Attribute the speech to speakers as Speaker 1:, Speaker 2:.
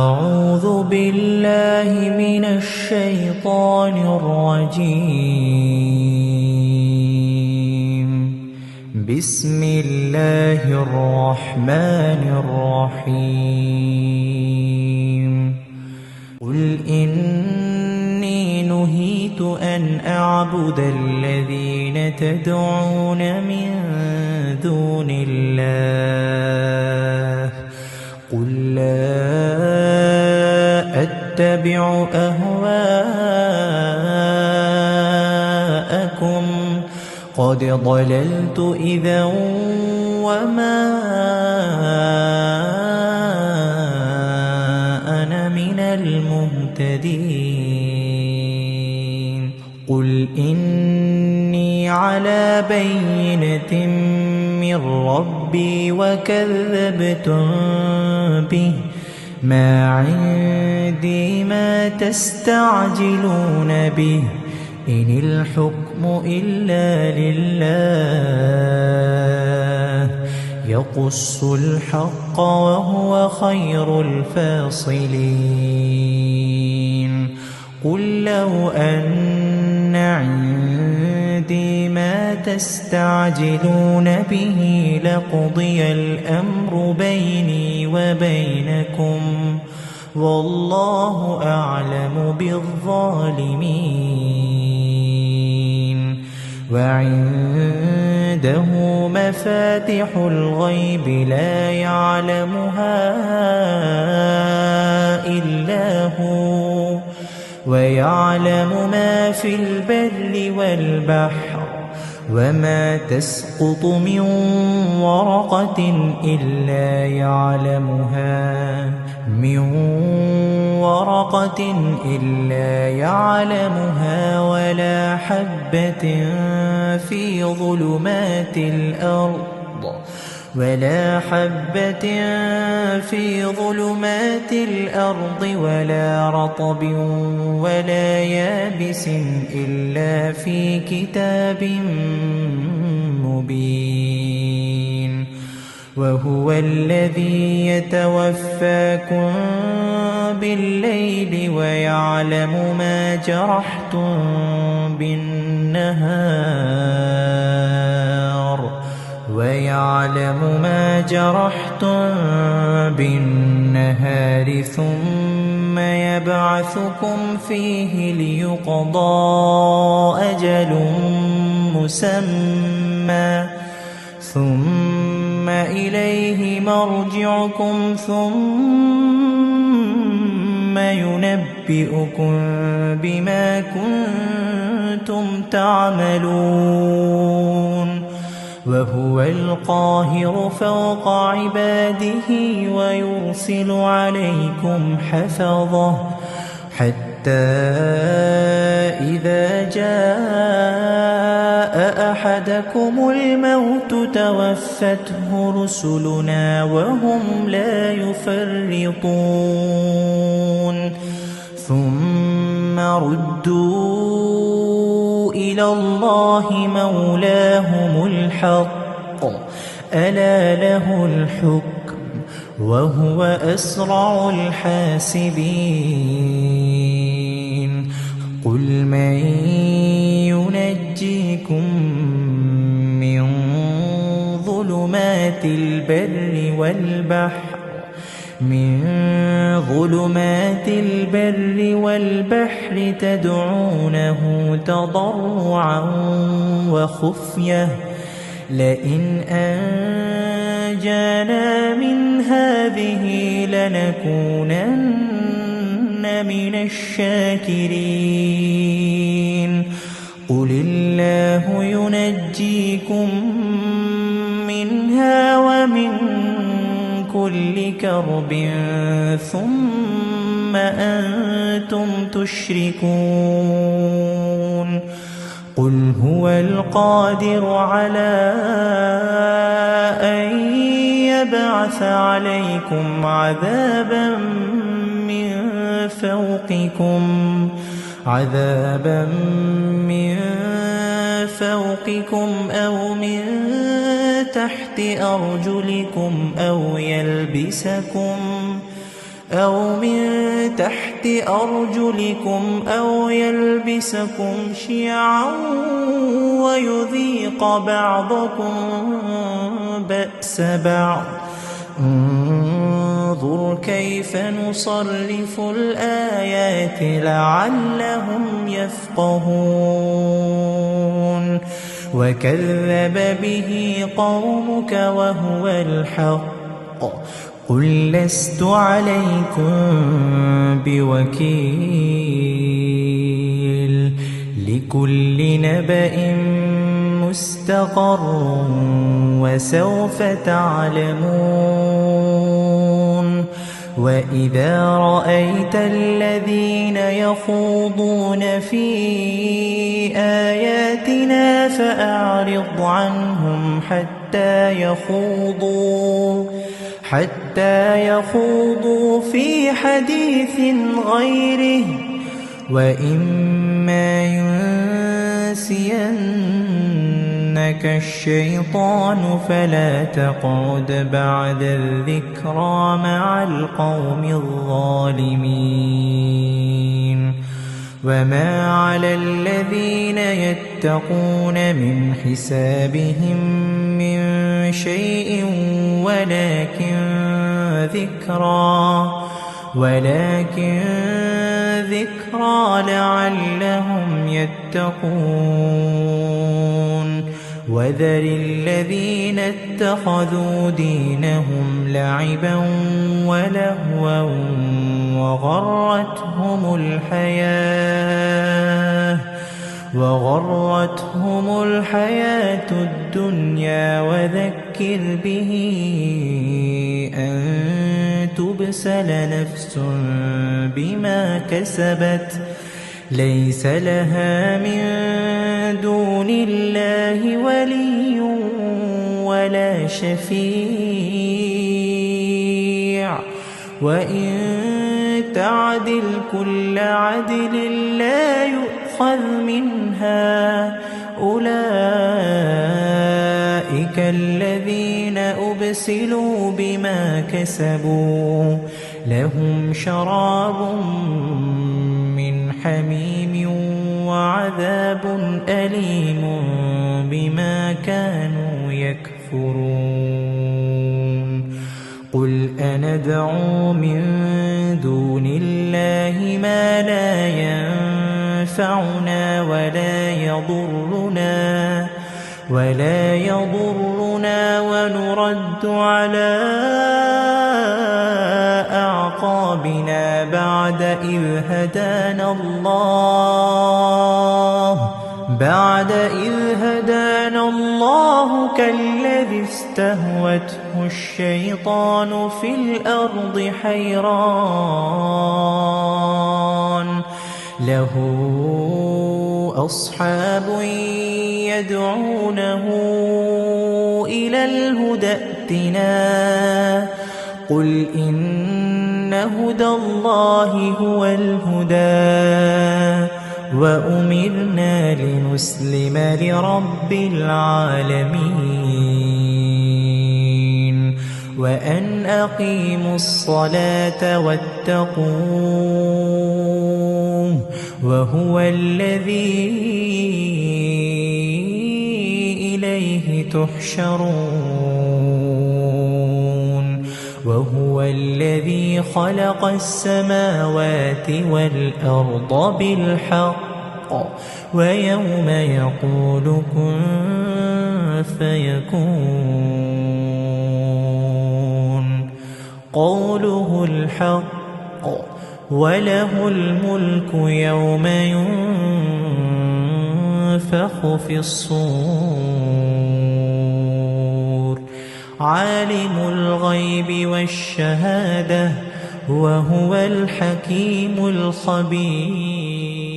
Speaker 1: أعوذ بالله من الشيطان الرجيم. بسم الله الرحمن الرحيم. قل إني نهيت أن أعبد الذين تدعون من دون الله قل لا أتبع أهواءكم قد ضللت إذا وما أنا من المهتدين. قل إني على بينة من ربي وكذبتم به ما عندي ما تستعجلون به إن الحكم إلا لله يقص الحق وهو خير الفاصلين. قل لو أن عندي ما تستعجلون به لقضي الأمر بيني وبينكم والله أعلم بالظالمين. وعنده مفاتح الغيب لا يعلمها إلا هو ويعلم ما في البر والبحر وما تسقط من ورقة إلا يعلمها ولا حبة في ظلمات الأرض ولا رطب ولا يابس إلا في كتاب مبين. وهو الذي يتوفاكم بالليل ويعلم ما جرحتم بالنهار ثم يبعثكم فيه ليقضى أجل مسمى ثم إليه مرجعكم ثم ينبئكم بما كنتم تعملون. وهو القاهر فوق عباده ويرسل عليكم حفظه حتى إذا جاء أحدكم الموت توفته رسلنا وهم لا يفرطون ثم ردوا إلى الله مولاهم الحق ألا له الحكم وهو أسرع الحاسبين. قل من ينجيكم من ظلمات البر والبحر تدعونه تضرعا وخفية لئن أنجانا من هذه لنكونن من الشاكرين. قل الله ينجيكم منها ومن كل كرب ثم أنتم تشركون. قل هو القادر على أن يبعث عليكم عذابا من فوقكم أو من تحت أرجلكم أو أو من تحت أرجلكم أو يلبسكم شيعا ويذيق بعضكم بأس بعض انظر كيف نصرف الآيات لعلهم يفقهون وكذب به قومك وهو الحق قل لست عليكم بوكيل لكل نبأ مستقر وسوف تعلمون وإذا رأيت الذين يخوضون في آياتنا فأعرض عنهم حتى يخوضوا في حديث غيره وإما ينسينك الشيطان فلا تقعد بعد الذكرى مع القوم الظالمين وما على الذين يتقون من حسابهم من شيء ولكن ذكرى لعلهم يتقون وذر الذين اتخذوا دينهم لعبا ولهوا وغرتهم الحياة الدنيا وذكر به أن تبسل نفس بما كسبت ليس لها من دون الله ولي ولا شفيع وإن تعدل كل عدل لا يؤخذ منها أولئك الذين أبسلوا بما كسبوا لهم شراب من حميم وعذاب أليم بما كانوا يكفرون قل أندعو من دون الله ما لا ينفعنا ولا يضرنا ونرد على أعقابنا بعد إذ هدانا الله كالذي استهوته الشيطان في الأرض حيران له أصحاب يدعونه إلى الهدى ائتنا قل إن هدى الله هو الهدى وأمرنا لنسلم لرب العالمين وأن أقيموا الصلاة واتقوه وهو الذي إليه تحشرون وهو الذي خلق السماوات والأرض بالحق ويوم يقول كن فيكون قوله الحق وله الملك يوم ينفخ في الصور عالم الغيب والشهادة وهو الحكيم الخبير